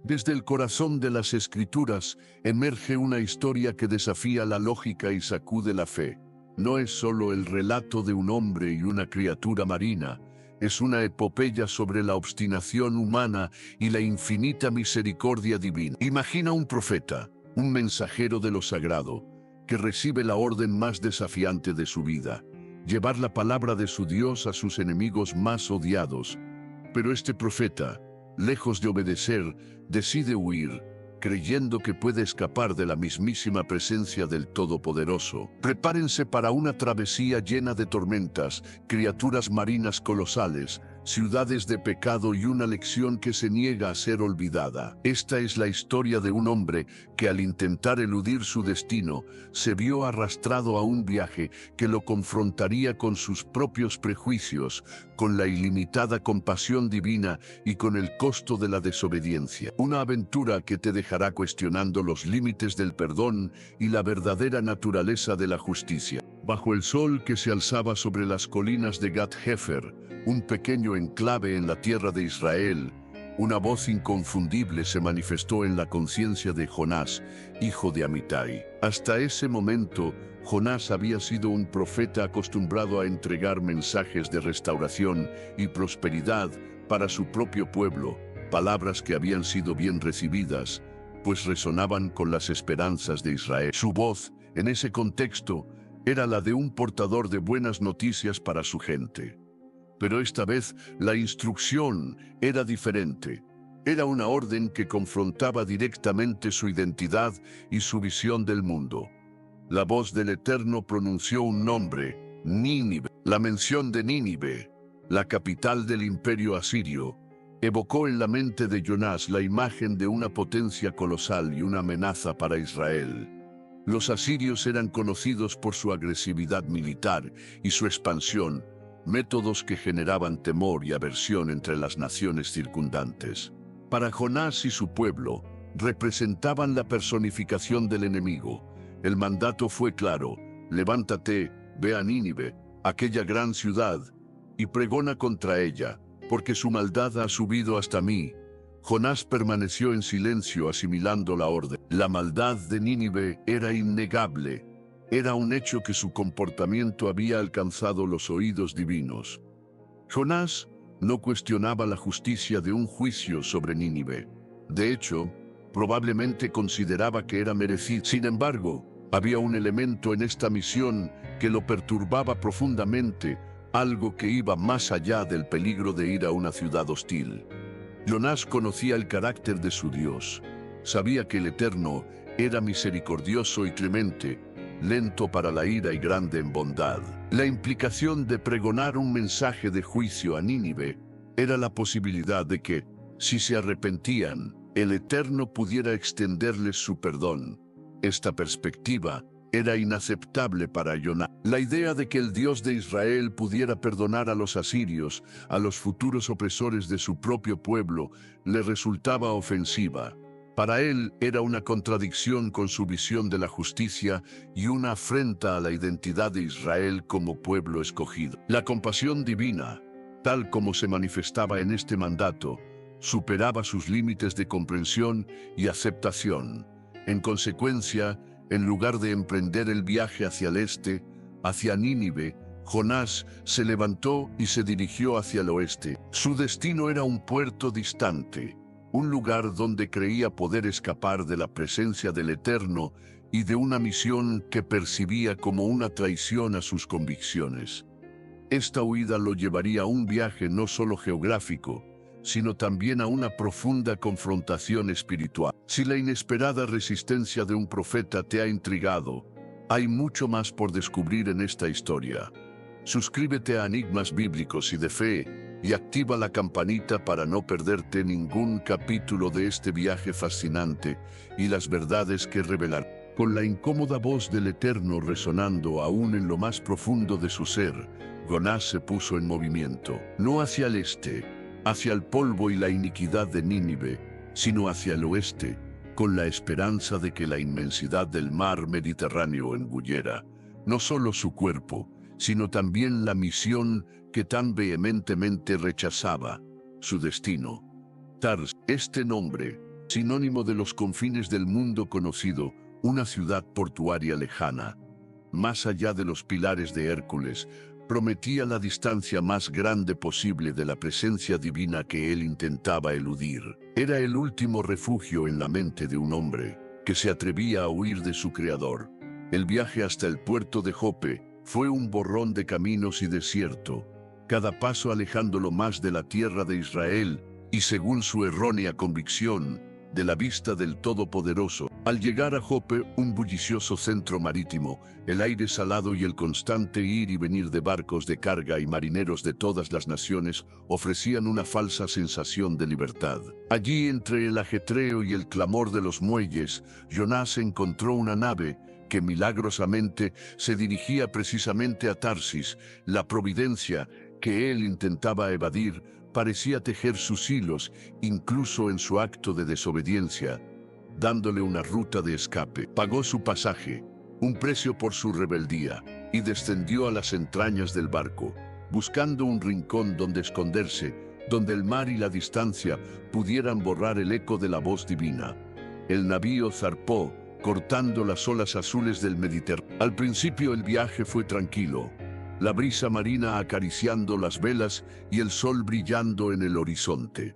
Desde el corazón de las Escrituras emerge una historia que desafía la lógica y sacude la fe. No es solo el relato de un hombre y una criatura marina, es una epopeya sobre la obstinación humana y la infinita misericordia divina. Imagina un profeta, un mensajero de lo sagrado, que recibe la orden más desafiante de su vida, llevar la palabra de su Dios a sus enemigos más odiados. Pero este profeta, lejos de obedecer, decide huir, creyendo que puede escapar de la mismísima presencia del Todopoderoso. Prepárense para una travesía llena de tormentas, criaturas marinas colosales, ciudades de pecado y una lección que se niega a ser olvidada. Esta es la historia de un hombre que al intentar eludir su destino, se vio arrastrado a un viaje que lo confrontaría con sus propios prejuicios, con la ilimitada compasión divina y con el costo de la desobediencia. Una aventura que te dejará cuestionando los límites del perdón y la verdadera naturaleza de la justicia. Bajo el sol que se alzaba sobre las colinas de Gat-Hefer, un pequeño enclave en la tierra de Israel, una voz inconfundible se manifestó en la conciencia de Jonás, hijo de Amitai. Hasta ese momento, Jonás había sido un profeta acostumbrado a entregar mensajes de restauración y prosperidad para su propio pueblo, palabras que habían sido bien recibidas, pues resonaban con las esperanzas de Israel. Su voz, en ese contexto, era la de un portador de buenas noticias para su gente. Pero esta vez la instrucción era diferente. Era una orden que confrontaba directamente su identidad y su visión del mundo. La voz del Eterno pronunció un nombre, Nínive. La mención de Nínive, la capital del imperio asirio, evocó en la mente de Jonás la imagen de una potencia colosal y una amenaza para Israel. Los asirios eran conocidos por su agresividad militar y su expansión, métodos que generaban temor y aversión entre las naciones circundantes. Para Jonás y su pueblo, representaban la personificación del enemigo. El mandato fue claro: levántate, ve a Nínive, aquella gran ciudad, y pregona contra ella, porque su maldad ha subido hasta mí. Jonás permaneció en silencio asimilando la orden. La maldad de Nínive era innegable. Era un hecho que su comportamiento había alcanzado los oídos divinos. Jonás no cuestionaba la justicia de un juicio sobre Nínive. De hecho, probablemente consideraba que era merecido. Sin embargo, había un elemento en esta misión que lo perturbaba profundamente, algo que iba más allá del peligro de ir a una ciudad hostil. Jonás conocía el carácter de su Dios. Sabía que el Eterno era misericordioso y clemente, lento para la ira y grande en bondad. La implicación de pregonar un mensaje de juicio a Nínive era la posibilidad de que, si se arrepentían, el Eterno pudiera extenderles su perdón. Esta perspectiva era inaceptable para Jonás. La idea de que el Dios de Israel pudiera perdonar a los asirios, a los futuros opresores de su propio pueblo, le resultaba ofensiva. Para él era una contradicción con su visión de la justicia y una afrenta a la identidad de Israel como pueblo escogido. La compasión divina, tal como se manifestaba en este mandato, superaba sus límites de comprensión y aceptación. En consecuencia, en lugar de emprender el viaje hacia el este, hacia Nínive, Jonás se levantó y se dirigió hacia el oeste. Su destino era un puerto distante, un lugar donde creía poder escapar de la presencia del Eterno y de una misión que percibía como una traición a sus convicciones. Esta huida lo llevaría a un viaje no solo geográfico, sino también a una profunda confrontación espiritual. Si la inesperada resistencia de un profeta te ha intrigado, hay mucho más por descubrir en esta historia. Suscríbete a Enigmas Bíblicos y de Fe, y activa la campanita para no perderte ningún capítulo de este viaje fascinante y las verdades que revelará. Con la incómoda voz del Eterno resonando aún en lo más profundo de su ser, Jonás se puso en movimiento, no hacia el este, hacia el polvo y la iniquidad de Nínive, sino hacia el oeste, con la esperanza de que la inmensidad del mar Mediterráneo engullera no solo su cuerpo, sino también la misión que tan vehementemente rechazaba, su destino. Tars, este nombre, sinónimo de los confines del mundo conocido, una ciudad portuaria lejana. Más allá de los pilares de Hércules, prometía la distancia más grande posible de la presencia divina que él intentaba eludir. Era el último refugio en la mente de un hombre que se atrevía a huir de su creador. El viaje hasta el puerto de Jope fue un borrón de caminos y desierto, cada paso alejándolo más de la tierra de Israel y, según su errónea convicción, de la vista del Todopoderoso. Al llegar a Jope, un bullicioso centro marítimo, el aire salado y el constante ir y venir de barcos de carga y marineros de todas las naciones ofrecían una falsa sensación de libertad. Allí, entre el ajetreo y el clamor de los muelles, Jonás encontró una nave que milagrosamente se dirigía precisamente a Tarsis. La providencia que él intentaba evadir parecía tejer sus hilos, incluso en su acto de desobediencia, dándole una ruta de escape. Pagó su pasaje, un precio por su rebeldía, y descendió a las entrañas del barco, buscando un rincón donde esconderse, donde el mar y la distancia pudieran borrar el eco de la voz divina. El navío zarpó, cortando las olas azules del Mediterráneo. Al principio el viaje fue tranquilo, la brisa marina acariciando las velas y el sol brillando en el horizonte.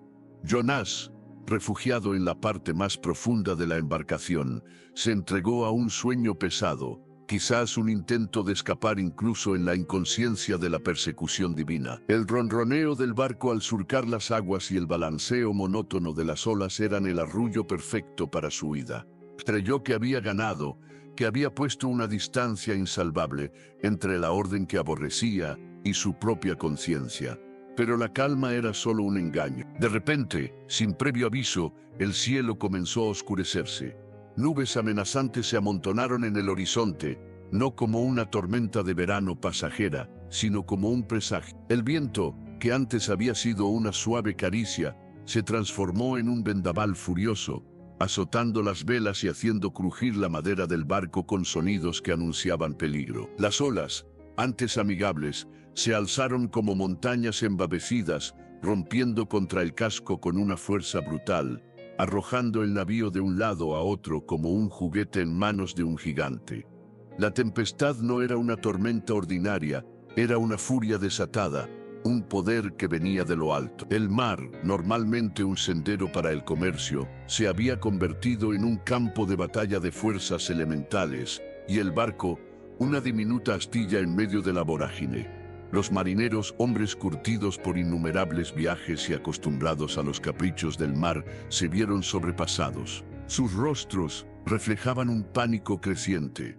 Jonás, refugiado en la parte más profunda de la embarcación, se entregó a un sueño pesado, quizás un intento de escapar incluso en la inconsciencia de la persecución divina. El ronroneo del barco al surcar las aguas y el balanceo monótono de las olas eran el arrullo perfecto para su huida. Creyó que había ganado, que había puesto una distancia insalvable entre la orden que aborrecía y su propia conciencia. Pero la calma era solo un engaño. De repente, sin previo aviso, el cielo comenzó a oscurecerse. Nubes amenazantes se amontonaron en el horizonte, no como una tormenta de verano pasajera, sino como un presagio. El viento, que antes había sido una suave caricia, se transformó en un vendaval furioso, azotando las velas y haciendo crujir la madera del barco con sonidos que anunciaban peligro. Las olas, antes amigables, se alzaron como montañas embavecidas, rompiendo contra el casco con una fuerza brutal, arrojando el navío de un lado a otro como un juguete en manos de un gigante. La tempestad no era una tormenta ordinaria, era una furia desatada, un poder que venía de lo alto. El mar, normalmente un sendero para el comercio, se había convertido en un campo de batalla de fuerzas elementales, y el barco, una diminuta astilla en medio de la vorágine. Los marineros, hombres curtidos por innumerables viajes y acostumbrados a los caprichos del mar, se vieron sobrepasados. Sus rostros reflejaban un pánico creciente.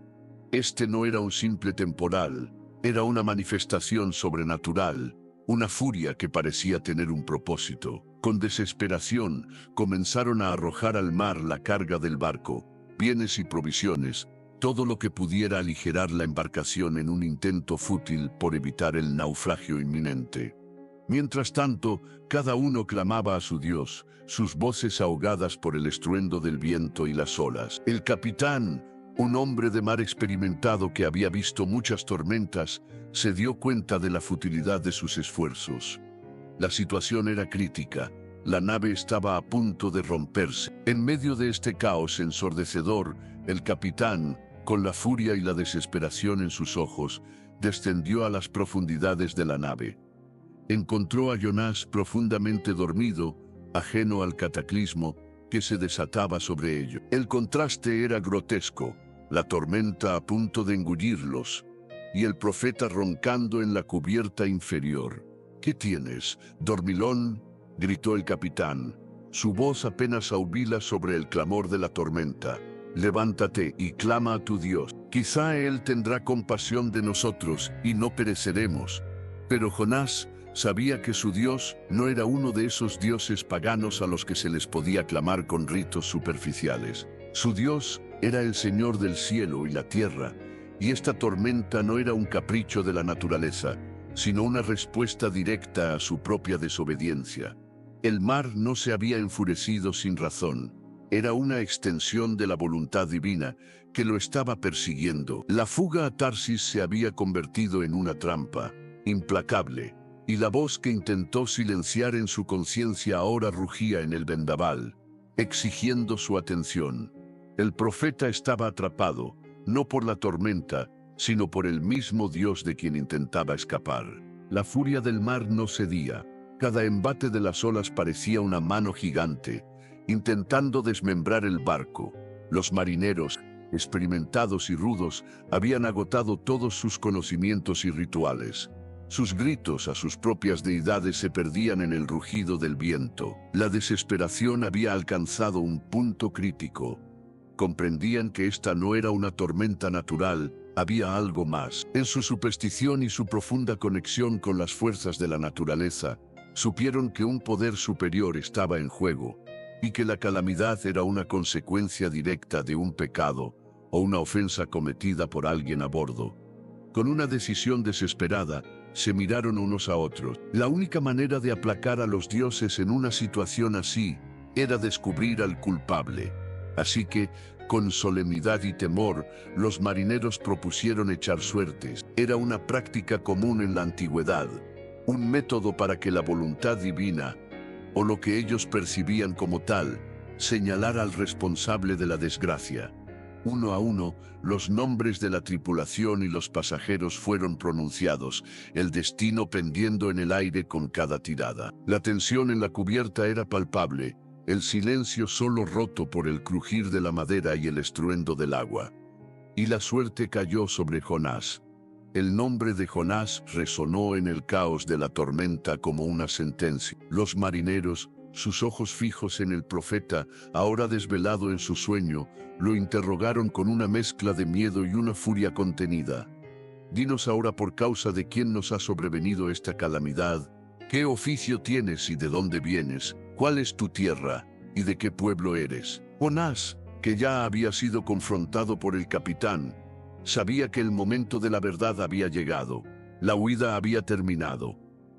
Este no era un simple temporal, era una manifestación sobrenatural, una furia que parecía tener un propósito. Con desesperación, comenzaron a arrojar al mar la carga del barco, bienes y provisiones, todo lo que pudiera aligerar la embarcación en un intento fútil por evitar el naufragio inminente. Mientras tanto, cada uno clamaba a su Dios, sus voces ahogadas por el estruendo del viento y las olas. El capitán, un hombre de mar experimentado que había visto muchas tormentas, se dio cuenta de la futilidad de sus esfuerzos. La situación era crítica. La nave estaba a punto de romperse. En medio de este caos ensordecedor, el capitán, con la furia y la desesperación en sus ojos, descendió a las profundidades de la nave. Encontró a Jonás profundamente dormido, ajeno al cataclismo que se desataba sobre ello. El contraste era grotesco, la tormenta a punto de engullirlos, y el profeta roncando en la cubierta inferior. «¿Qué tienes, dormilón?», gritó el capitán. Su voz apenas ahubila sobre el clamor de la tormenta. «Levántate y clama a tu Dios. Quizá Él tendrá compasión de nosotros y no pereceremos». Pero Jonás sabía que su Dios no era uno de esos dioses paganos a los que se les podía clamar con ritos superficiales. Su Dios era el Señor del cielo y la tierra, y esta tormenta no era un capricho de la naturaleza, sino una respuesta directa a su propia desobediencia. El mar no se había enfurecido sin razón. Era una extensión de la voluntad divina que lo estaba persiguiendo. La fuga a Tarsis se había convertido en una trampa, implacable, y la voz que intentó silenciar en su conciencia ahora rugía en el vendaval. exigiendo su atención. El profeta estaba atrapado, no por la tormenta, sino por el mismo Dios de quien intentaba escapar. La furia del mar no cedía. Cada embate de las olas parecía una mano gigante, intentando desmembrar el barco. Los marineros, experimentados y rudos, habían agotado todos sus conocimientos y rituales. Sus gritos a sus propias deidades se perdían en el rugido del viento. La desesperación había alcanzado un punto crítico. Comprendían que esta no era una tormenta natural, había algo más. En su superstición y su profunda conexión con las fuerzas de la naturaleza, supieron que un poder superior estaba en juego, y que la calamidad era una consecuencia directa de un pecado o una ofensa cometida por alguien a bordo. Con una decisión desesperada, se miraron unos a otros. La única manera de aplacar a los dioses en una situación así era descubrir al culpable. Así que, con solemnidad y temor, los marineros propusieron echar suertes. Era una práctica común en la antigüedad, un método para que la voluntad divina, o lo que ellos percibían como tal, señalara al responsable de la desgracia. Uno a uno, los nombres de la tripulación y los pasajeros fueron pronunciados, el destino pendiendo en el aire con cada tirada. La tensión en la cubierta era palpable, el silencio solo roto por el crujir de la madera y el estruendo del agua. Y la suerte cayó sobre Jonás. El nombre de Jonás resonó en el caos de la tormenta como una sentencia. Los marineros, sus ojos fijos en el profeta, ahora desvelado en su sueño, lo interrogaron con una mezcla de miedo y una furia contenida. Dinos ahora por causa de quién nos ha sobrevenido esta calamidad. ¿Qué oficio tienes y de dónde vienes? ¿Cuál es tu tierra y de qué pueblo eres? Jonás, que ya había sido confrontado por el capitán, sabía que el momento de la verdad había llegado. La huida había terminado.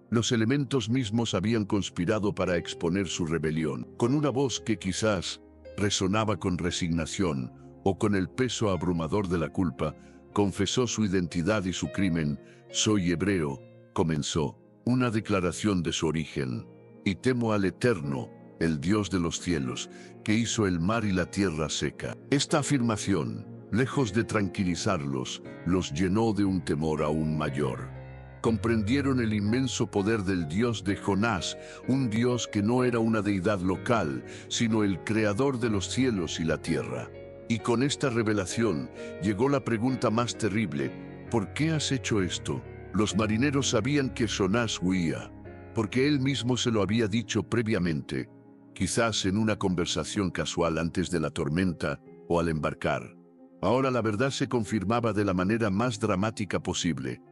Los elementos mismos habían conspirado para exponer su rebelión. Con una voz que quizás resonaba con resignación o con el peso abrumador de la culpa, confesó su identidad y su crimen. «Soy hebreo», comenzó, una declaración de su origen. «Y temo al Eterno, el Dios de los cielos, que hizo el mar y la tierra seca». Esta afirmación, lejos de tranquilizarlos, los llenó de un temor aún mayor. Comprendieron el inmenso poder del Dios de Jonás, un Dios que no era una deidad local, sino el creador de los cielos y la tierra. Y con esta revelación llegó la pregunta más terrible: ¿por qué has hecho esto? Los marineros sabían que Jonás huía, porque él mismo se lo había dicho previamente, quizás en una conversación casual antes de la tormenta o al embarcar. Ahora la verdad se confirmaba de la manera más dramática posible.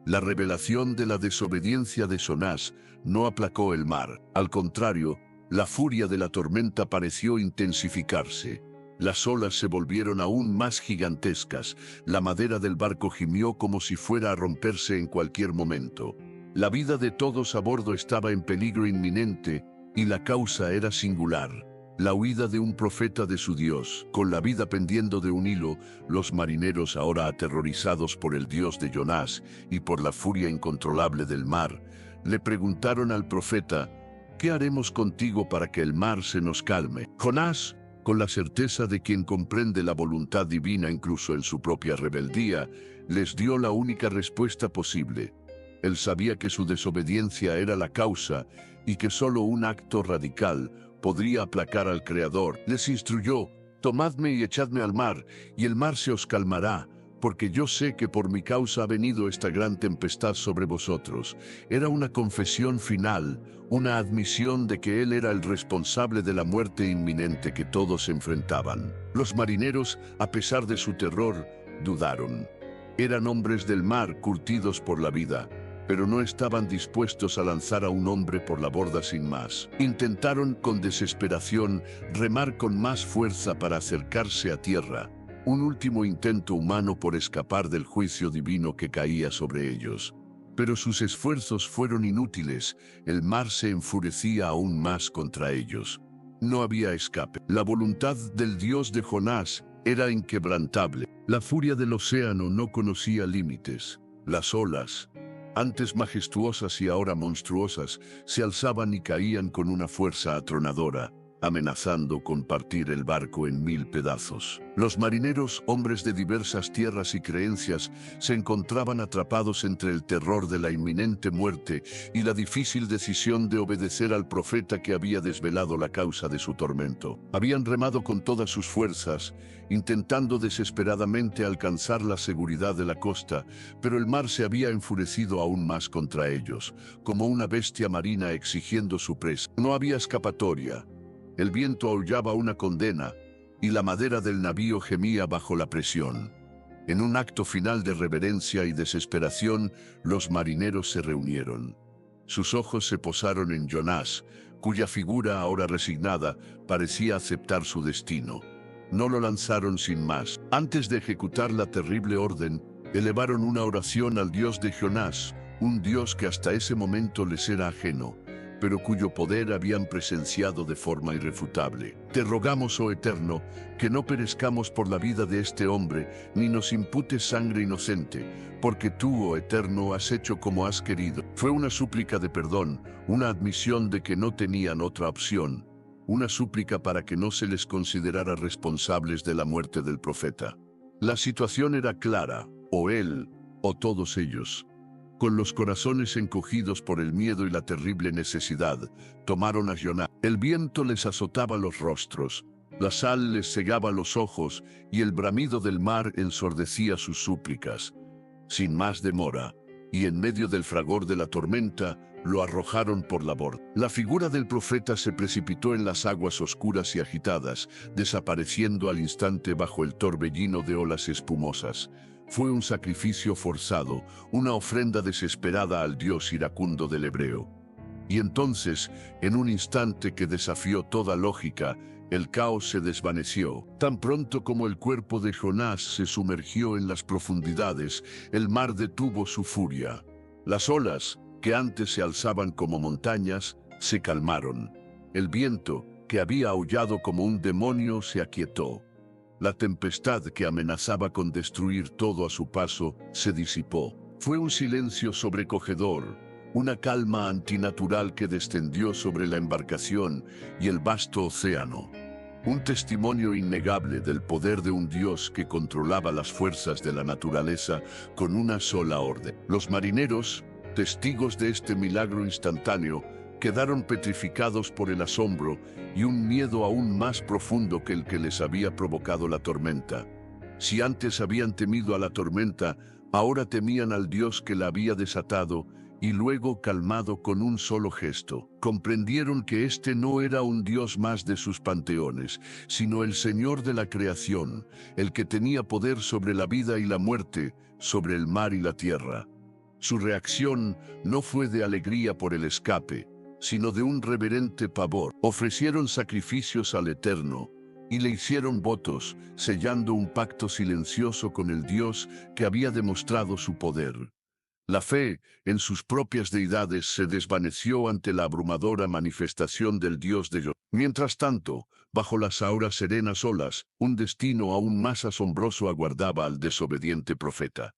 La revelación de la desobediencia de Jonás no aplacó el mar. Al contrario, la furia de la tormenta pareció intensificarse. Las olas se volvieron aún más gigantescas. La madera del barco gimió como si fuera a romperse en cualquier momento. La vida de todos a bordo estaba en peligro inminente y la causa era singular. La huida de un profeta de su Dios, con la vida pendiendo de un hilo. Los marineros, ahora aterrorizados por el Dios de Jonás y por la furia incontrolable del mar, le preguntaron al profeta: «¿Qué haremos contigo para que el mar se nos calme?» Jonás, con la certeza de quien comprende la voluntad divina incluso en su propia rebeldía, les dio la única respuesta posible. Él sabía que su desobediencia era la causa y que solo un acto radical podría aplacar al Creador. Les instruyó: «Tomadme y echadme al mar, y el mar se os calmará, porque yo sé que por mi causa ha venido esta gran tempestad sobre vosotros». Era una confesión final, una admisión de que él era el responsable de la muerte inminente que todos enfrentaban. Los marineros, a pesar de su terror, dudaron. Eran hombres del mar curtidos por la vida, pero no estaban dispuestos a lanzar a un hombre por la borda sin más. Intentaron con desesperación remar con más fuerza para acercarse a tierra, un último intento humano por escapar del juicio divino que caía sobre ellos. Pero sus esfuerzos fueron inútiles. El mar se enfurecía aún más contra ellos. No había escape. La voluntad del Dios de Jonás era inquebrantable. La furia del océano no conocía límites. Las olas, antes majestuosas y ahora monstruosas, se alzaban y caían con una fuerza atronadora. amenazando con partir el barco en 1000 pedazos. Los marineros, hombres de diversas tierras y creencias, se encontraban atrapados entre el terror de la inminente muerte y la difícil decisión de obedecer al profeta que había desvelado la causa de su tormento. Habían remado con todas sus fuerzas, intentando desesperadamente alcanzar la seguridad de la costa, pero el mar se había enfurecido aún más contra ellos, como una bestia marina exigiendo su presa. No había escapatoria. El viento aullaba una condena, y la madera del navío gemía bajo la presión. En un acto final de reverencia y desesperación, los marineros se reunieron. Sus ojos se posaron en Jonás, cuya figura, ahora resignada, parecía aceptar su destino. No lo lanzaron sin más. Antes de ejecutar la terrible orden, elevaron una oración al Dios de Jonás, un Dios que hasta ese momento les era ajeno, pero cuyo poder habían presenciado de forma irrefutable. Te rogamos, oh Eterno, que no perezcamos por la vida de este hombre, ni nos imputes sangre inocente, porque tú, oh Eterno, has hecho como has querido. Fue una súplica de perdón, una admisión de que no tenían otra opción, una súplica para que no se les considerara responsables de la muerte del profeta. La situación era clara, o él, o todos ellos. Con los corazones encogidos por el miedo y la terrible necesidad, tomaron a Jonás. El viento les azotaba los rostros, la sal les cegaba los ojos y el bramido del mar ensordecía sus súplicas. Sin más demora, y en medio del fragor de la tormenta, lo arrojaron por la borda. La figura del profeta se precipitó en las aguas oscuras y agitadas, desapareciendo al instante bajo el torbellino de olas espumosas. Fue un sacrificio forzado, una ofrenda desesperada al Dios iracundo del hebreo. Y entonces, en un instante que desafió toda lógica, el caos se desvaneció. Tan pronto como el cuerpo de Jonás se sumergió en las profundidades, el mar detuvo su furia. Las olas, que antes se alzaban como montañas, se calmaron. El viento, que había aullado como un demonio, se aquietó. La tempestad que amenazaba con destruir todo a su paso se disipó. Fue un silencio sobrecogedor, una calma antinatural que descendió sobre la embarcación y el vasto océano. Un testimonio innegable del poder de un Dios que controlaba las fuerzas de la naturaleza con una sola orden. Los marineros, testigos de este milagro instantáneo, quedaron petrificados por el asombro y un miedo aún más profundo que el que les había provocado la tormenta. Si antes habían temido a la tormenta, ahora temían al Dios que la había desatado y luego calmado con un solo gesto. Comprendieron que este no era un Dios más de sus panteones, sino el Señor de la creación, el que tenía poder sobre la vida y la muerte, sobre el mar y la tierra. Su reacción no fue de alegría por el escape, sino de un reverente pavor. Ofrecieron sacrificios al Eterno y le hicieron votos, sellando un pacto silencioso con el Dios que había demostrado su poder. La fe en sus propias deidades se desvaneció ante la abrumadora manifestación del Dios de Jonás. Mientras tanto, bajo las ahora serenas olas, un destino aún más asombroso aguardaba al desobediente profeta.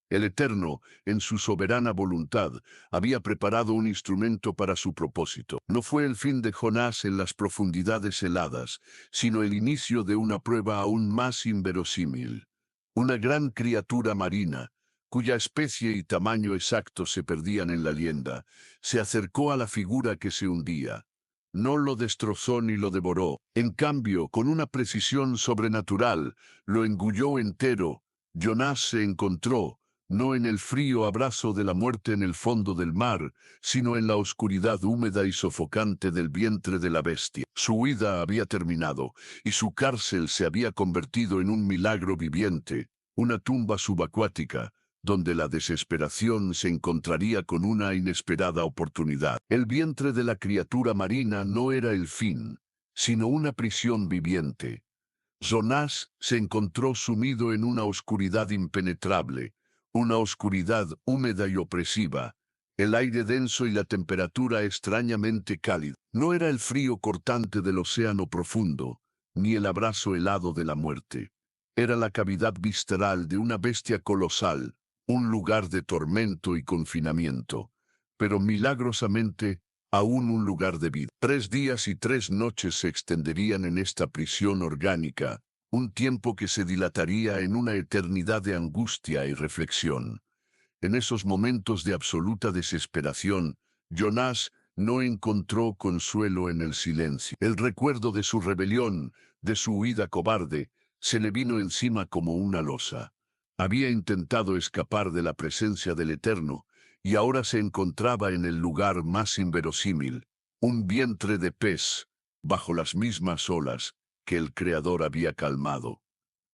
El Eterno, en su soberana voluntad, había preparado un instrumento para su propósito. No fue el fin de Jonás en las profundidades heladas, sino el inicio de una prueba aún más inverosímil. Una gran criatura marina, cuya especie y tamaño exacto se perdían en la leyenda, se acercó a la figura que se hundía. No lo destrozó ni lo devoró. En cambio, con una precisión sobrenatural, lo engulló entero. Jonás se encontró, no en el frío abrazo de la muerte en el fondo del mar, sino en la oscuridad húmeda y sofocante del vientre de la bestia. Su huida había terminado, y su cárcel se había convertido en un milagro viviente, una tumba subacuática, donde la desesperación se encontraría con una inesperada oportunidad. El vientre de la criatura marina no era el fin, sino una prisión viviente. Jonás se encontró sumido en una oscuridad impenetrable, una oscuridad húmeda y opresiva, el aire denso y la temperatura extrañamente cálida. No era el frío cortante del océano profundo, ni el abrazo helado de la muerte. Era la cavidad visceral de una bestia colosal, un lugar de tormento y confinamiento. Pero milagrosamente, aún un lugar de vida. 3 días y 3 noches se extenderían en esta prisión orgánica, un tiempo que se dilataría en una eternidad de angustia y reflexión. En esos momentos de absoluta desesperación, Jonás no encontró consuelo en el silencio. El recuerdo de su rebelión, de su huida cobarde, se le vino encima como una losa. Había intentado escapar de la presencia del Eterno, y ahora se encontraba en el lugar más inverosímil, un vientre de pez, bajo las mismas olas que el Creador había calmado.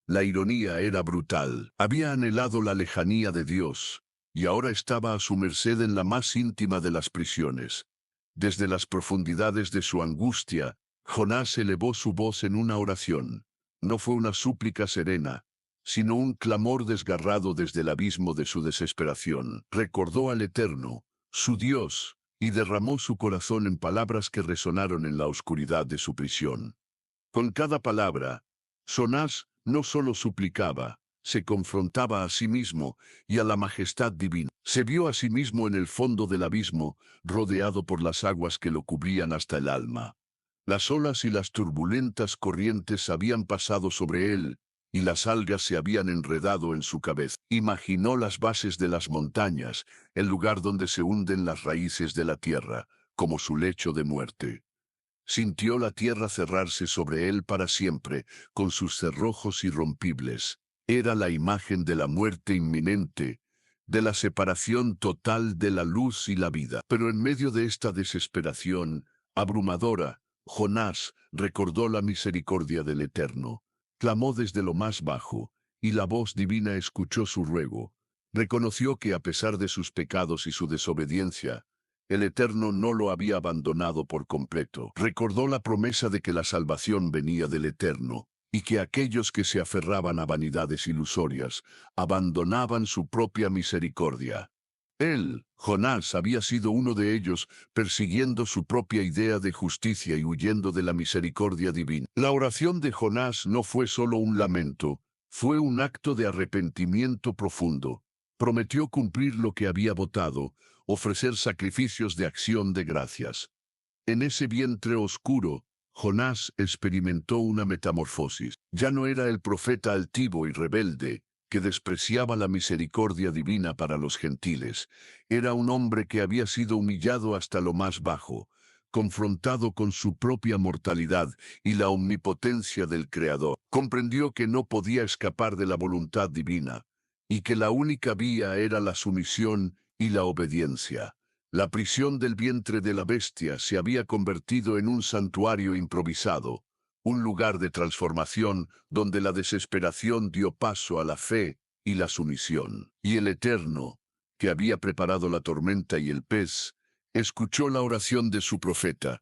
La ironía era brutal. Había anhelado la lejanía de Dios, y ahora estaba a su merced en la más íntima de las prisiones. Desde las profundidades de su angustia, Jonás elevó su voz en una oración. No fue una súplica serena, sino un clamor desgarrado desde el abismo de su desesperación. Recordó al Eterno, su Dios, y derramó su corazón en palabras que resonaron en la oscuridad de su prisión. Con cada palabra, Jonás no solo suplicaba, se confrontaba a sí mismo y a la majestad divina. Se vio a sí mismo en el fondo del abismo, rodeado por las aguas que lo cubrían hasta el alma. Las olas y las turbulentas corrientes habían pasado sobre él, y las algas se habían enredado en su cabeza. Imaginó las bases de las montañas, el lugar donde se hunden las raíces de la tierra, como su lecho de muerte. Sintió la tierra cerrarse sobre él para siempre, con sus cerrojos irrompibles. Era la imagen de la muerte inminente, de la separación total de la luz y la vida. Pero en medio de esta desesperación abrumadora, Jonás recordó la misericordia del Eterno. Clamó desde lo más bajo, y la voz divina escuchó su ruego. Reconoció que a pesar de sus pecados y su desobediencia, el Eterno no lo había abandonado por completo. Recordó la promesa de que la salvación venía del Eterno, y que aquellos que se aferraban a vanidades ilusorias abandonaban su propia misericordia. Él, Jonás, había sido uno de ellos, persiguiendo su propia idea de justicia y huyendo de la misericordia divina. La oración de Jonás no fue solo un lamento, fue un acto de arrepentimiento profundo. Prometió cumplir lo que había votado, ofrecer sacrificios de acción de gracias. En ese vientre oscuro, Jonás experimentó una metamorfosis. Ya no era el profeta altivo y rebelde, que despreciaba la misericordia divina para los gentiles. Era un hombre que había sido humillado hasta lo más bajo, confrontado con su propia mortalidad y la omnipotencia del Creador. Comprendió que no podía escapar de la voluntad divina, y que la única vía era la sumisión y la obediencia. La prisión del vientre de la bestia se había convertido en un santuario improvisado, un lugar de transformación donde la desesperación dio paso a la fe y la sumisión. Y el Eterno, que había preparado la tormenta y el pez, escuchó la oración de su profeta.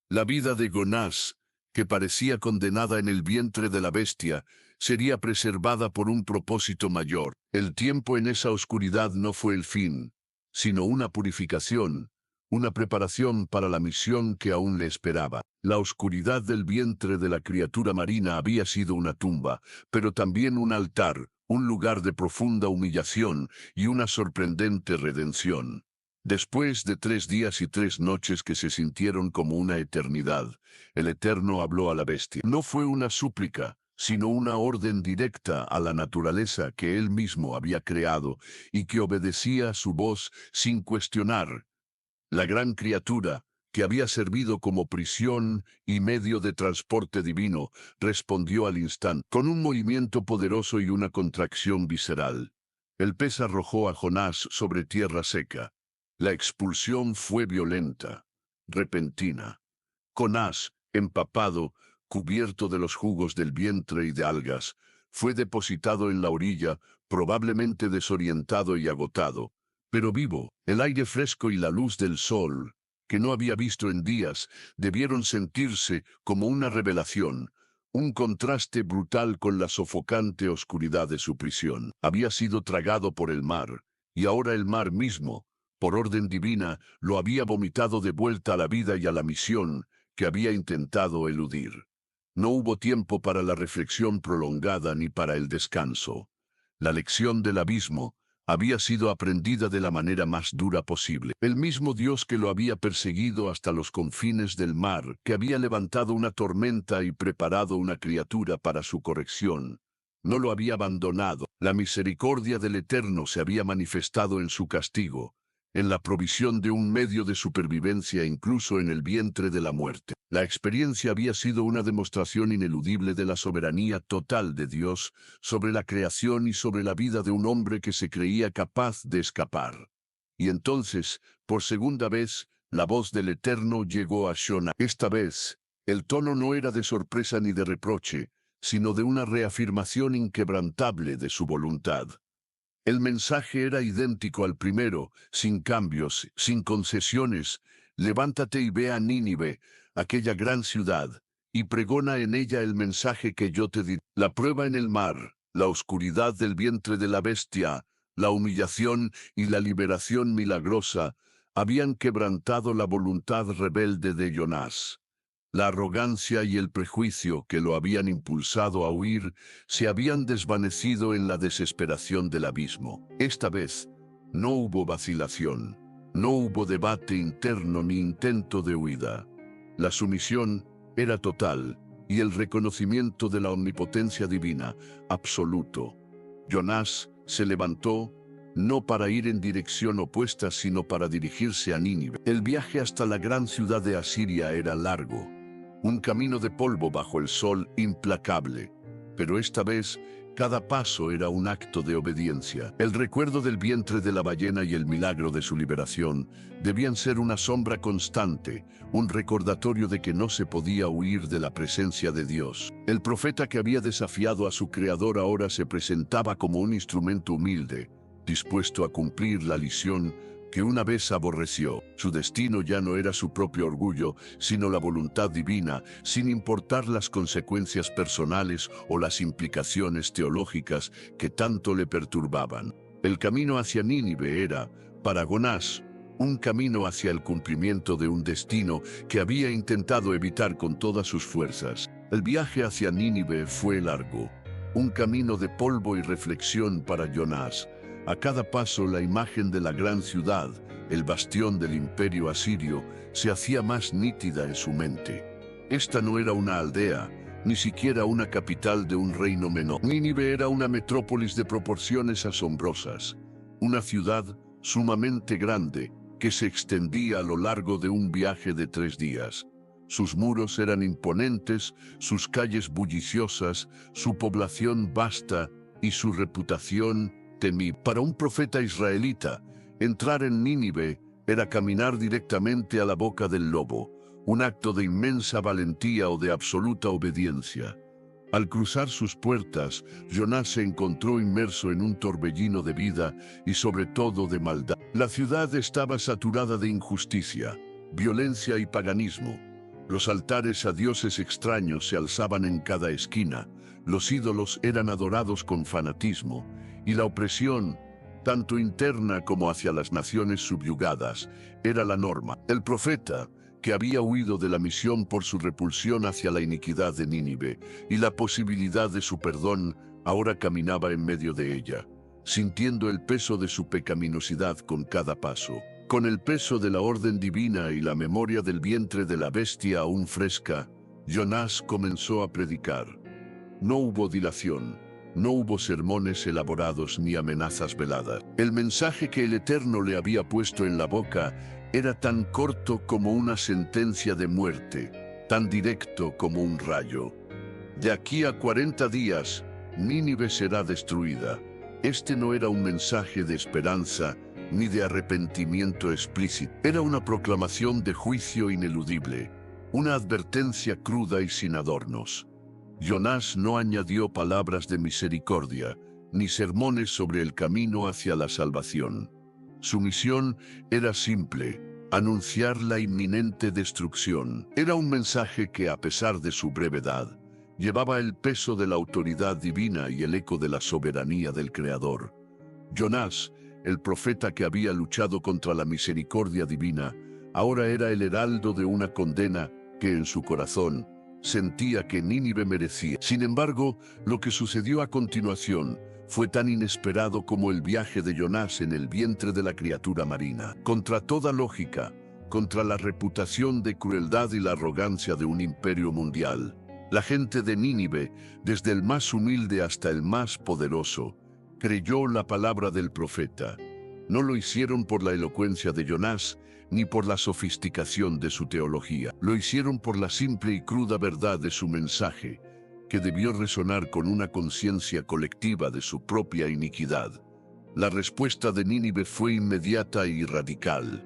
La vida de Jonás, que parecía condenada en el vientre de la bestia, sería preservada por un propósito mayor. El tiempo en esa oscuridad no fue el fin, sino una purificación, una preparación para la misión que aún le esperaba. La oscuridad del vientre de la criatura marina había sido una tumba, pero también un altar, un lugar de profunda humillación y una sorprendente redención. Después de 3 días y 3 noches que se sintieron como una eternidad, el Eterno habló a la bestia. No fue una súplica, sino una orden directa a la naturaleza que él mismo había creado y que obedecía a su voz sin cuestionar. La gran criatura, que había servido como prisión y medio de transporte divino, respondió al instante, con un movimiento poderoso y una contracción visceral. El pez arrojó a Jonás sobre tierra seca. La expulsión fue violenta, repentina. Jonás, empapado, cubierto de los jugos del vientre y de algas, fue depositado en la orilla, probablemente desorientado y agotado, pero vivo. El aire fresco y la luz del sol, que no había visto en días, debieron sentirse como una revelación, un contraste brutal con la sofocante oscuridad de su prisión. Había sido tragado por el mar, y ahora el mar mismo, por orden divina, lo había vomitado de vuelta a la vida y a la misión que había intentado eludir. No hubo tiempo para la reflexión prolongada ni para el descanso. La lección del abismo había sido aprendida de la manera más dura posible. El mismo Dios que lo había perseguido hasta los confines del mar, que había levantado una tormenta y preparado una criatura para su corrección, no lo había abandonado. La misericordia del Eterno se había manifestado en su castigo, en la provisión de un medio de supervivencia incluso en el vientre de la muerte. La experiencia había sido una demostración ineludible de la soberanía total de Dios sobre la creación y sobre la vida de un hombre que se creía capaz de escapar. Y entonces, por segunda vez, la voz del Eterno llegó a Jonás. Esta vez, el tono no era de sorpresa ni de reproche, sino de una reafirmación inquebrantable de su voluntad. El mensaje era idéntico al primero, sin cambios, sin concesiones. Levántate y ve a Nínive, aquella gran ciudad, y pregona en ella el mensaje que yo te di. La prueba en el mar, la oscuridad del vientre de la bestia, la humillación y la liberación milagrosa habían quebrantado la voluntad rebelde de Jonás. La arrogancia y el prejuicio que lo habían impulsado a huir se habían desvanecido en la desesperación del abismo. Esta vez, no hubo vacilación, no hubo debate interno ni intento de huida. La sumisión era total y el reconocimiento de la omnipotencia divina, absoluto. Jonás se levantó, no para ir en dirección opuesta, sino para dirigirse a Nínive. El viaje hasta la gran ciudad de Asiria era largo. Un camino de polvo bajo el sol implacable, pero esta vez cada paso era un acto de obediencia. El recuerdo del vientre de la ballena y el milagro de su liberación debían ser una sombra constante, un recordatorio de que no se podía huir de la presencia de Dios. El profeta que había desafiado a su Creador ahora se presentaba como un instrumento humilde, dispuesto a cumplir la misión que una vez aborreció. Su destino ya no era su propio orgullo, sino la voluntad divina, sin importar las consecuencias personales o las implicaciones teológicas que tanto le perturbaban. El camino hacia Nínive era, para Jonás, un camino hacia el cumplimiento de un destino que había intentado evitar con todas sus fuerzas. El viaje hacia Nínive fue largo, un camino de polvo y reflexión para Jonás. A cada paso la imagen de la gran ciudad, el bastión del imperio asirio, se hacía más nítida en su mente. Esta no era una aldea, ni siquiera una capital de un reino menor. Nínive era una metrópolis de proporciones asombrosas, una ciudad sumamente grande que se extendía a lo largo de un viaje de 3 días. Sus muros eran imponentes, sus calles bulliciosas, su población vasta y su reputación temible. Para un profeta israelita, entrar en Nínive era caminar directamente a la boca del lobo, un acto de inmensa valentía o de absoluta obediencia. Al cruzar sus puertas, Jonás se encontró inmerso en un torbellino de vida y sobre todo de maldad. La ciudad estaba saturada de injusticia, violencia y paganismo. Los altares a dioses extraños se alzaban en cada esquina, los ídolos eran adorados con fanatismo, y la opresión, tanto interna como hacia las naciones subyugadas, era la norma. El profeta, que había huido de la misión por su repulsión hacia la iniquidad de Nínive y la posibilidad de su perdón, ahora caminaba en medio de ella, sintiendo el peso de su pecaminosidad con cada paso. Con el peso de la orden divina y la memoria del vientre de la bestia aún fresca, Jonás comenzó a predicar. No hubo dilación. No hubo sermones elaborados ni amenazas veladas. El mensaje que el Eterno le había puesto en la boca era tan corto como una sentencia de muerte, tan directo como un rayo. De aquí a 40 días, Nínive será destruida. Este no era un mensaje de esperanza ni de arrepentimiento explícito. Era una proclamación de juicio ineludible, una advertencia cruda y sin adornos. Jonás no añadió palabras de misericordia, ni sermones sobre el camino hacia la salvación. Su misión era simple, anunciar la inminente destrucción. Era un mensaje que, a pesar de su brevedad, llevaba el peso de la autoridad divina y el eco de la soberanía del Creador. Jonás, el profeta que había luchado contra la misericordia divina, ahora era el heraldo de una condena que en su corazón Sentía que Nínive merecía. Sin embargo, lo que sucedió a continuación fue tan inesperado como el viaje de Jonás en el vientre de la criatura marina. Contra toda lógica, contra la reputación de crueldad y la arrogancia de un imperio mundial, la gente de Nínive, desde el más humilde hasta el más poderoso, creyó la palabra del profeta. No lo hicieron por la elocuencia de Jonás, ni por la sofisticación de su teología. Lo hicieron por la simple y cruda verdad de su mensaje, que debió resonar con una conciencia colectiva de su propia iniquidad. La respuesta de Nínive fue inmediata y radical.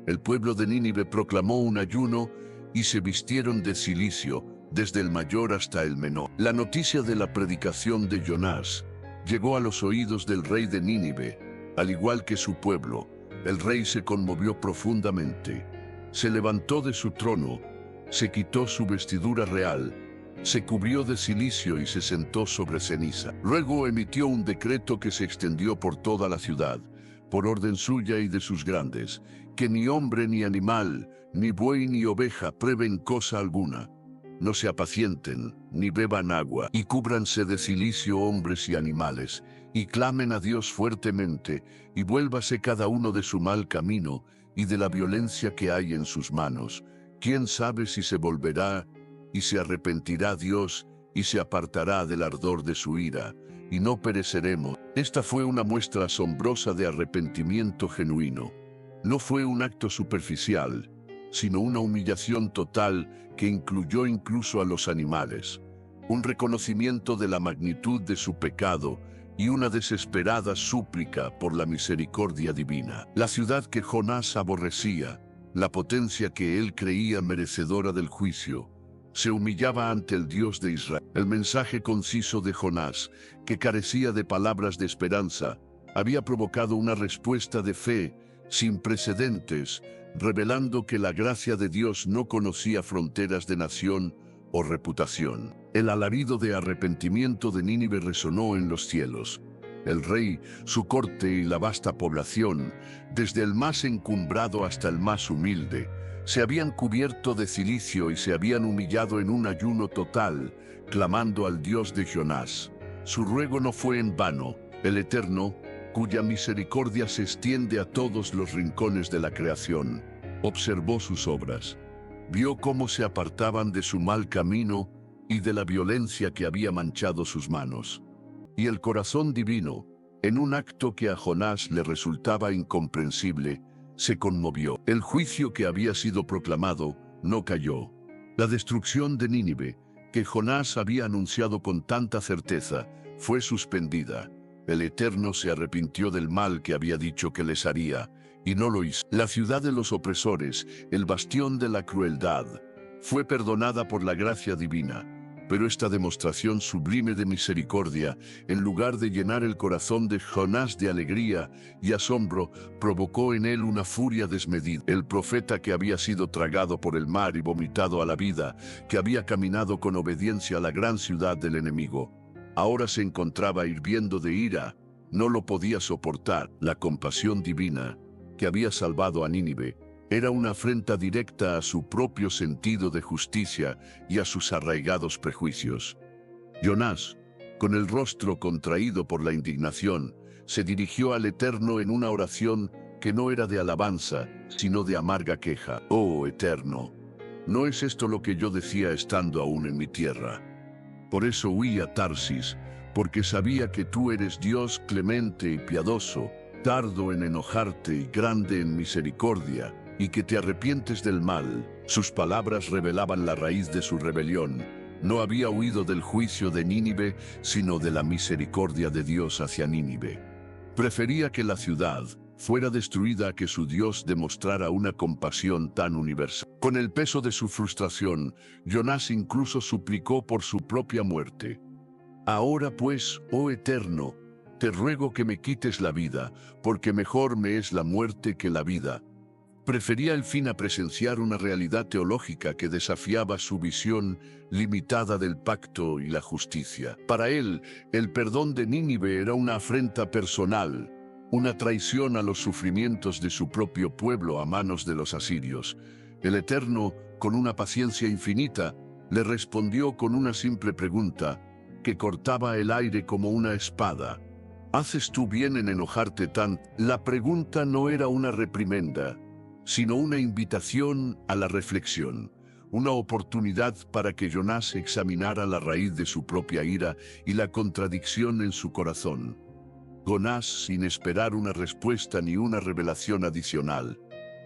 El pueblo de Nínive proclamó un ayuno y se vistieron de cilicio, desde el mayor hasta el menor. La noticia de la predicación de Jonás llegó a los oídos del rey de Nínive. Al igual que su pueblo, el rey se conmovió profundamente. Se levantó de su trono, se quitó su vestidura real, se cubrió de cilicio y se sentó sobre ceniza. Luego emitió un decreto que se extendió por toda la ciudad, por orden suya y de sus grandes, que ni hombre ni animal, ni buey ni oveja prueben cosa alguna. No se apacienten, ni beban agua, y cúbranse de cilicio hombres y animales, y clamen a Dios fuertemente, y vuélvase cada uno de su mal camino, y de la violencia que hay en sus manos. ¿Quién sabe si se volverá, y se arrepentirá Dios, y se apartará del ardor de su ira, y no pereceremos? Esta fue una muestra asombrosa de arrepentimiento genuino. No fue un acto superficial, sino una humillación total que incluyó incluso a los animales, un reconocimiento de la magnitud de su pecado y una desesperada súplica por la misericordia divina. La ciudad que Jonás aborrecía, la potencia que él creía merecedora del juicio, se humillaba ante el Dios de Israel. El mensaje conciso de Jonás, que carecía de palabras de esperanza, había provocado una respuesta de fe sin precedentes, revelando que la gracia de Dios no conocía fronteras de nación o reputación. El alarido de arrepentimiento de Nínive resonó en los cielos. El rey, su corte y la vasta población, desde el más encumbrado hasta el más humilde, se habían cubierto de cilicio y se habían humillado en un ayuno total, clamando al Dios de Jonás. Su ruego no fue en vano. El Eterno, cuya misericordia se extiende a todos los rincones de la creación, observó sus obras, vio cómo se apartaban de su mal camino y de la violencia que había manchado sus manos. Y el corazón divino, en un acto que a Jonás le resultaba incomprensible, se conmovió. El juicio que había sido proclamado no cayó. La destrucción de Nínive, que Jonás había anunciado con tanta certeza, fue suspendida. El Eterno se arrepintió del mal que había dicho que les haría, y no lo hizo. La ciudad de los opresores, el bastión de la crueldad, fue perdonada por la gracia divina. Pero esta demostración sublime de misericordia, en lugar de llenar el corazón de Jonás de alegría y asombro, provocó en él una furia desmedida. El profeta que había sido tragado por el mar y vomitado a la vida, que había caminado con obediencia a la gran ciudad del enemigo, ahora se encontraba hirviendo de ira, no lo podía soportar. La compasión divina, que había salvado a Nínive, era una afrenta directa a su propio sentido de justicia y a sus arraigados prejuicios. Jonás, con el rostro contraído por la indignación, se dirigió al Eterno en una oración que no era de alabanza, sino de amarga queja. «Oh Eterno, ¿no es esto lo que yo decía estando aún en mi tierra? Por eso huí a Tarsis, porque sabía que tú eres Dios clemente y piadoso, tardo en enojarte y grande en misericordia, y que te arrepientes del mal». Sus palabras revelaban la raíz de su rebelión. No había huido del juicio de Nínive, sino de la misericordia de Dios hacia Nínive. Prefería que la ciudad fuera destruida a que su Dios demostrara una compasión tan universal. Con el peso de su frustración, Jonás incluso suplicó por su propia muerte. «Ahora pues, oh Eterno, te ruego que me quites la vida, porque mejor me es la muerte que la vida». Prefería el fin a presenciar una realidad teológica que desafiaba su visión limitada del pacto y la justicia. Para él, el perdón de Nínive era una afrenta personal, una traición a los sufrimientos de su propio pueblo a manos de los asirios. El Eterno, con una paciencia infinita, Le respondió con una simple pregunta que cortaba el aire como una espada. ¿Haces tú bien en enojarte tanto? La pregunta no era una reprimenda, sino una invitación a la reflexión, una oportunidad para que Jonás examinara la raíz de su propia ira y la contradicción en su corazón. Jonás, sin esperar una respuesta ni una revelación adicional,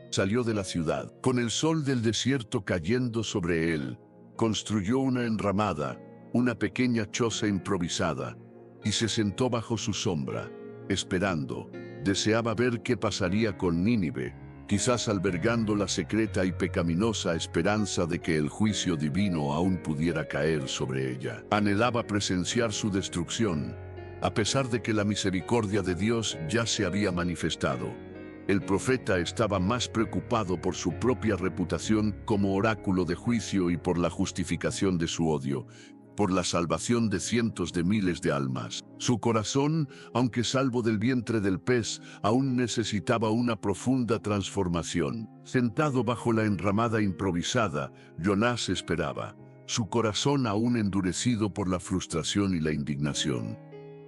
salió de la ciudad. Con el sol del desierto cayendo sobre él, construyó una enramada, una pequeña choza improvisada, y se sentó bajo su sombra, esperando. Deseaba ver qué pasaría con Nínive, quizás albergando la secreta y pecaminosa esperanza de que el juicio divino aún pudiera caer sobre ella. Anhelaba presenciar su destrucción, a pesar de que la misericordia de Dios ya se había manifestado. El profeta estaba más preocupado por su propia reputación como oráculo de juicio y por la justificación de su odio, por la salvación de cientos de miles de almas. Su corazón, aunque salvo del vientre del pez, aún necesitaba una profunda transformación. Sentado bajo la enramada improvisada, Jonás esperaba, su corazón aún endurecido por la frustración y la indignación.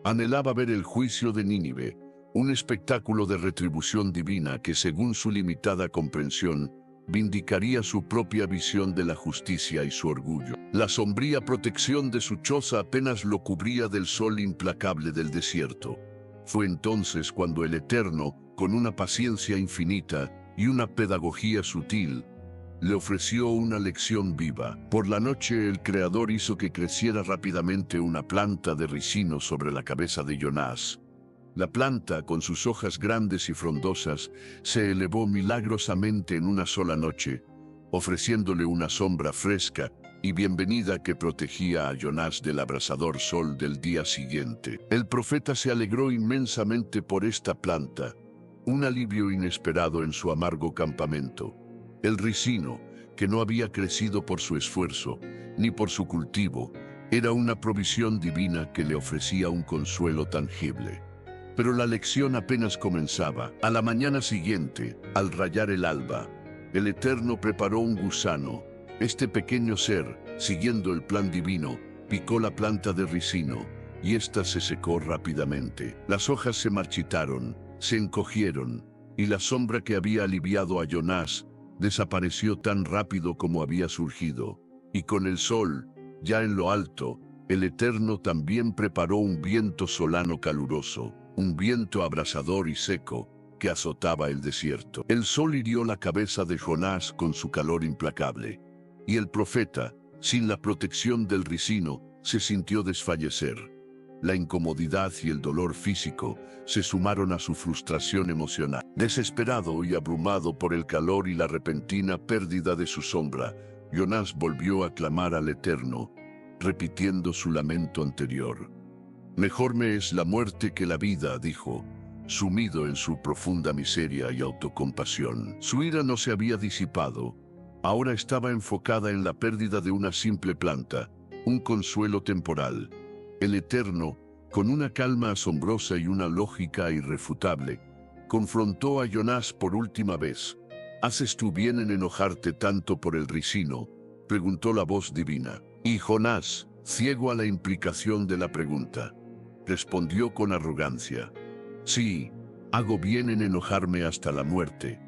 Anhelaba ver el juicio de Nínive, un espectáculo de retribución divina que, según su limitada comprensión, vindicaría su propia visión de la justicia y su orgullo. La sombría protección de su choza apenas lo cubría del sol implacable del desierto. Fue entonces cuando el Eterno, con una paciencia infinita y una pedagogía sutil, le ofreció una lección viva. Por la noche el Creador hizo que creciera rápidamente una planta de ricino sobre la cabeza de Jonás. La planta, con sus hojas grandes y frondosas, se elevó milagrosamente en una sola noche, ofreciéndole una sombra fresca y bienvenida que protegía a Jonás del abrasador sol del día siguiente. El profeta se alegró inmensamente por esta planta, un alivio inesperado en su amargo campamento. El ricino, que no había crecido por su esfuerzo, ni por su cultivo, era una provisión divina que le ofrecía un consuelo tangible. Pero la lección apenas comenzaba. A la mañana siguiente, al rayar el alba, el Eterno preparó un gusano. Este pequeño ser, siguiendo el plan divino, picó la planta de ricino, y ésta se secó rápidamente. Las hojas se marchitaron, se encogieron, y la sombra que había aliviado a Jonás desapareció tan rápido como había surgido. Y con el sol, ya en lo alto, el Eterno también preparó un viento solano caluroso, un viento abrasador y seco que azotaba el desierto. El sol hirió la cabeza de Jonás con su calor implacable, y el profeta, sin la protección del ricino, se sintió desfallecer. La incomodidad y el dolor físico se sumaron a su frustración emocional. Desesperado y abrumado por el calor y la repentina pérdida de su sombra, Jonás volvió a clamar al Eterno, repitiendo su lamento anterior. «Mejor me es la muerte que la vida», dijo, sumido en su profunda miseria y autocompasión. Su ira no se había disipado. Ahora estaba enfocada en la pérdida de una simple planta, un consuelo temporal. El Eterno, con una calma asombrosa y una lógica irrefutable, confrontó a Jonás por última vez. «¿Haces tú bien en enojarte tanto por el ricino?», preguntó la voz divina. Y Jonás, ciego a la implicación de la pregunta, respondió con arrogancia: «Sí, hago bien en enojarme hasta la muerte».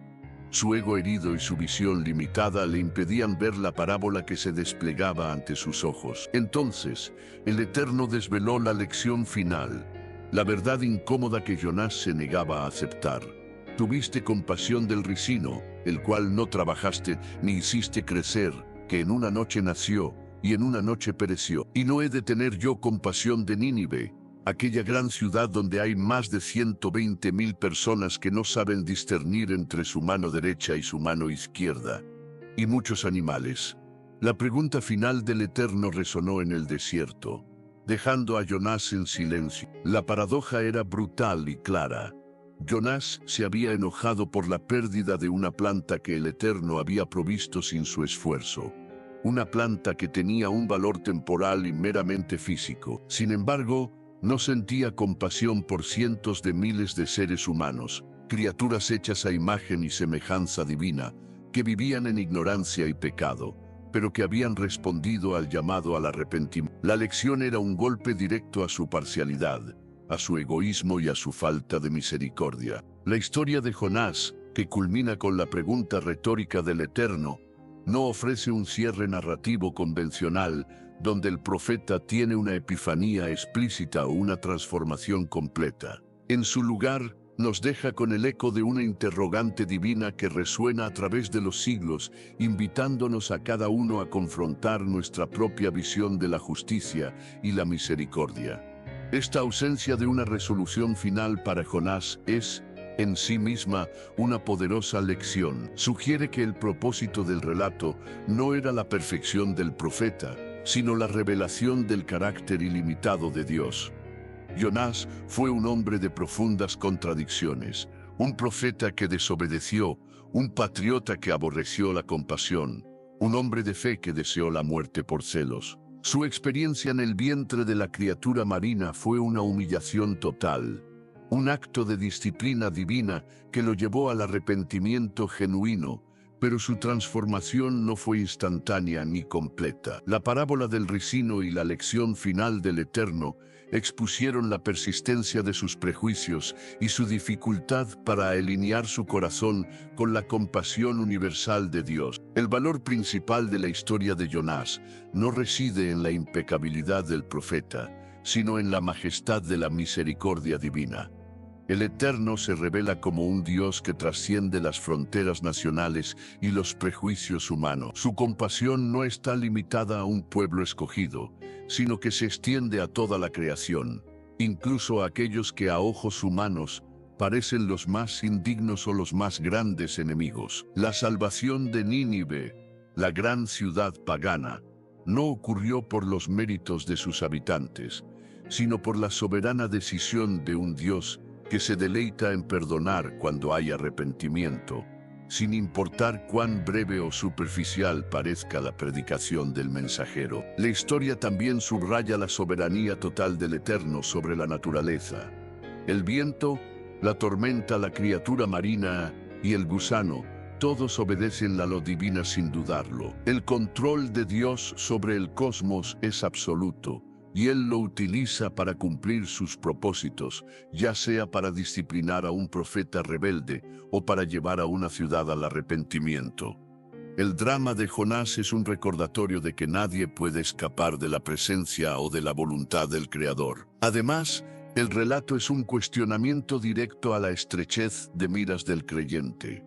Su ego herido y su visión limitada le impedían ver la parábola que se desplegaba ante sus ojos. Entonces, el Eterno desveló la lección final, la verdad incómoda que Jonás se negaba a aceptar. «Tuviste compasión del ricino, el cual no trabajaste ni hiciste crecer, que en una noche nació y en una noche pereció. ¿Y no he de tener yo compasión de Nínive, aquella gran ciudad donde hay más de 120,000 personas que no saben discernir entre su mano derecha y su mano izquierda, y muchos animales?» La pregunta final del Eterno resonó en el desierto, dejando a Jonás en silencio. La paradoja era brutal y clara. Jonás se había enojado por la pérdida de una planta que el Eterno había provisto sin su esfuerzo. Una planta que tenía un valor temporal y meramente físico. Sin embargo, no sentía compasión por cientos de miles de seres humanos, criaturas hechas a imagen y semejanza divina, que vivían en ignorancia y pecado, pero que habían respondido al llamado al arrepentimiento. La lección era un golpe directo a su parcialidad, a su egoísmo y a su falta de misericordia. La historia de Jonás, que culmina con la pregunta retórica del Eterno, no ofrece un cierre narrativo convencional donde el profeta tiene una epifanía explícita o una transformación completa. En su lugar, nos deja con el eco de una interrogante divina que resuena a través de los siglos, invitándonos a cada uno a confrontar nuestra propia visión de la justicia y la misericordia. Esta ausencia de una resolución final para Jonás es, en sí misma, una poderosa lección. Sugiere que el propósito del relato no era la perfección del profeta, sino la revelación del carácter ilimitado de Dios. Jonás fue un hombre de profundas contradicciones, un profeta que desobedeció, un patriota que aborreció la compasión, un hombre de fe que deseó la muerte por celos. Su experiencia en el vientre de la criatura marina fue una humillación total, un acto de disciplina divina que lo llevó al arrepentimiento genuino, pero su transformación no fue instantánea ni completa. La parábola del ricino y la lección final del Eterno expusieron la persistencia de sus prejuicios y su dificultad para alinear su corazón con la compasión universal de Dios. El valor principal de la historia de Jonás no reside en la impecabilidad del profeta, sino en la majestad de la misericordia divina. El Eterno se revela como un Dios que trasciende las fronteras nacionales y los prejuicios humanos. Su compasión no está limitada a un pueblo escogido, sino que se extiende a toda la creación, incluso a aquellos que a ojos humanos parecen los más indignos o los más grandes enemigos. La salvación de Nínive, la gran ciudad pagana, no ocurrió por los méritos de sus habitantes, sino por la soberana decisión de un Dios que se deleita en perdonar cuando hay arrepentimiento, sin importar cuán breve o superficial parezca la predicación del mensajero. La historia también subraya la soberanía total del Eterno sobre la naturaleza. El viento, la tormenta, la criatura marina y el gusano, todos obedecen a lo divina sin dudarlo. El control de Dios sobre el cosmos es absoluto, y Él lo utiliza para cumplir sus propósitos, ya sea para disciplinar a un profeta rebelde o para llevar a una ciudad al arrepentimiento. El drama de Jonás es un recordatorio de que nadie puede escapar de la presencia o de la voluntad del Creador. Además, el relato es un cuestionamiento directo a la estrechez de miras del creyente.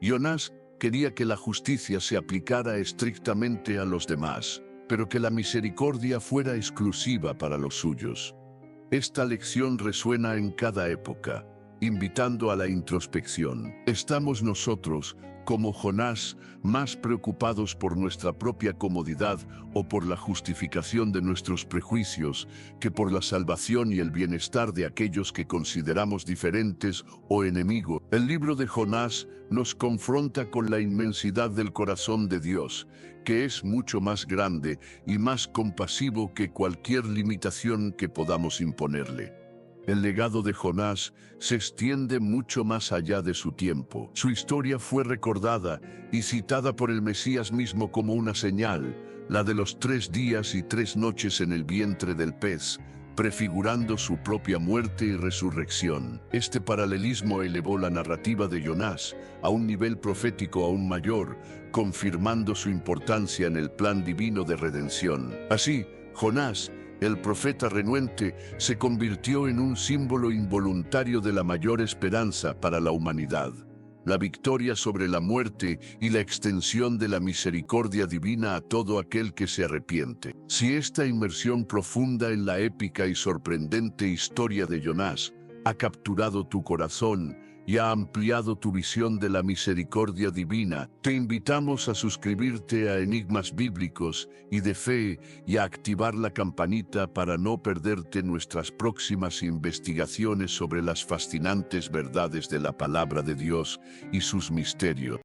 Jonás quería que la justicia se aplicara estrictamente a los demás, pero que la misericordia fuera exclusiva para los suyos. Esta lección resuena en cada época, invitando a la introspección. ¿Estamos nosotros, como Jonás, más preocupados por nuestra propia comodidad o por la justificación de nuestros prejuicios que por la salvación y el bienestar de aquellos que consideramos diferentes o enemigos? El libro de Jonás nos confronta con la inmensidad del corazón de Dios, que es mucho más grande y más compasivo que cualquier limitación que podamos imponerle. El legado de Jonás se extiende mucho más allá de su tiempo. Su historia fue recordada y citada por el Mesías mismo como una señal, la de los 3 días y 3 noches en el vientre del pez, prefigurando su propia muerte y resurrección. Este paralelismo elevó la narrativa de Jonás a un nivel profético aún mayor, confirmando su importancia en el plan divino de redención. Así, Jonás, el profeta renuente, se convirtió en un símbolo involuntario de la mayor esperanza para la humanidad, la victoria sobre la muerte y la extensión de la misericordia divina a todo aquel que se arrepiente. Si esta inmersión profunda en la épica y sorprendente historia de Jonás ha capturado tu corazón y ha ampliado tu visión de la misericordia divina, te invitamos a suscribirte a Enigmas Bíblicos y de Fe y a activar la campanita para no perderte nuestras próximas investigaciones sobre las fascinantes verdades de la palabra de Dios y sus misterios.